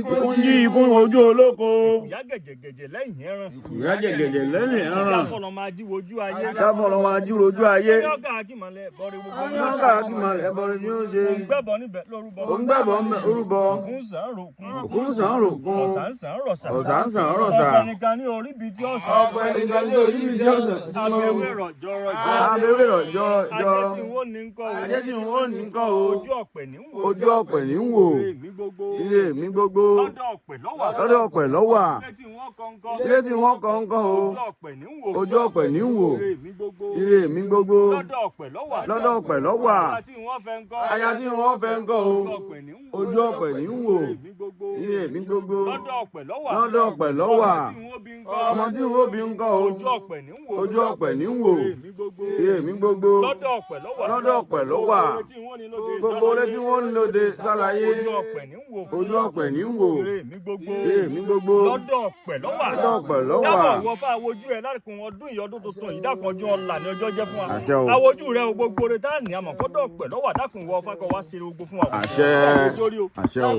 Kunji ikun ojú olóko. Ìyá gẹ̀gẹ̀gẹ̀jẹ̀ lẹ́yìn ẹran. Ìyá gẹ̀gẹ̀gẹ̀ lẹ́yìn ẹran. Káfọ̀lọ́ máa jí wojú ayé. Káfọ̀lọ́ máa jí wojú ayé. Ọ̀gá àkìmọ̀lẹ̀ bọ̀rẹ̀ gbogbo. Ọ̀gá àkìmọ̀lẹ̀ bọ̀rẹ̀ ni ó ṣe. Òǹgbẹ̀bọ̀ níbẹ̀ lórúbọ. Òǹgbẹ̀bọ̀ orúbọ. Òkun sàn ròkun. Òkun sàn ròkun. Ọ̀sán sàn rọ̀sà. Ọ̀sán sàn rọ̀sà. Ọ̀pẹ nìkan ní orí bíi tí ọ̀sán. Ọ̀pẹ nìkan ní orí bíi tí ọ̀sán. Abẹ́wé rọ̀jọ́ rọ̀jọ́. Abẹ́wé rọ̀jọ́ rọ̀jọ́. Ajé tí wọ́n ní ń kọ́ o. Ajé tí wọ́n ní ń kọ́ o. Ojú ọ̀pẹ ní ń wò. Ojú ọ̀pẹ ní ń wò. Ire mi gbogbo. Ire mi gbogbo. Lọ́dọ̀ ọ̀pẹ lọ́wà. Lọ́dọ̀ ọ̀pẹ lọ́wà. Ilé tí wọ́n kọ́ ń kọ́. Ilé tí wọ́n kọ́ ń kọ́ o. Ojú ọ̀pẹ ní ń wò. Ojú ọ̀pẹ ní ń wò. Ire mi gbogbo. Ire mi gbogbo. Lọ́dọ̀ ọ̀pẹ lọ́wà. Lọ́dọ̀ ọ̀pẹ lọ́wà. Aya tí wọ́n fẹ́ ń kọ́. Aya tí wọ́n fẹ́ ń kọ́ o. Ojú ọ̀pẹ ní ń wò. Ojú ọ̀pẹ ní ń wò. Ire mi gbogbo. Ire mi gbogbo. Lọ́dọ̀ ọ̀pẹ lọ́wà. Lọ́dọ̀ ọ̀pẹ lọ́wà. Ọmọ tí wọ́n bí ń kọ́. Ọmọ tí wọ́n bí ń kọ́ o. Ojú ọ̀pẹ ní ń wò. Ojú ọ̀pẹ ní ń wò. Ire mi gbogbo. Ire mi gbogbo. Lọ́dọ̀ ọ̀pẹ lọ́wà. Lọ́dọ̀ ọ̀pẹ lọ́wà. Gbogbo oore tí wọ́n ń lòdì sálàyé. Ojú ọ̀pẹ ní ń wò. Ojú ọ̀pẹ ní ń wò. Ire mi gbogbo. Ire mi gbogbo. Lọ́dọ̀ ọ̀pẹ lọ́wà. Lọ́dọ̀ ọ̀pẹ lọ́wà. Dábọ̀ wọ fún àwojú ẹ̀ láàrin ọdún yìí ọdún tuntun yìí dákun ọjọ́ ọ̀la ni ọjọ́ jẹ́ fún wa. Àṣẹ o. Àwojú rẹ̀ o gbogbo rẹ̀ táà ní àmọ̀ kọ́dọ̀ ọ̀pẹ lọ́wà dákun wọ fákọ̀ wá ṣe gbogbo fún wa. Àṣẹ. Àṣẹ o.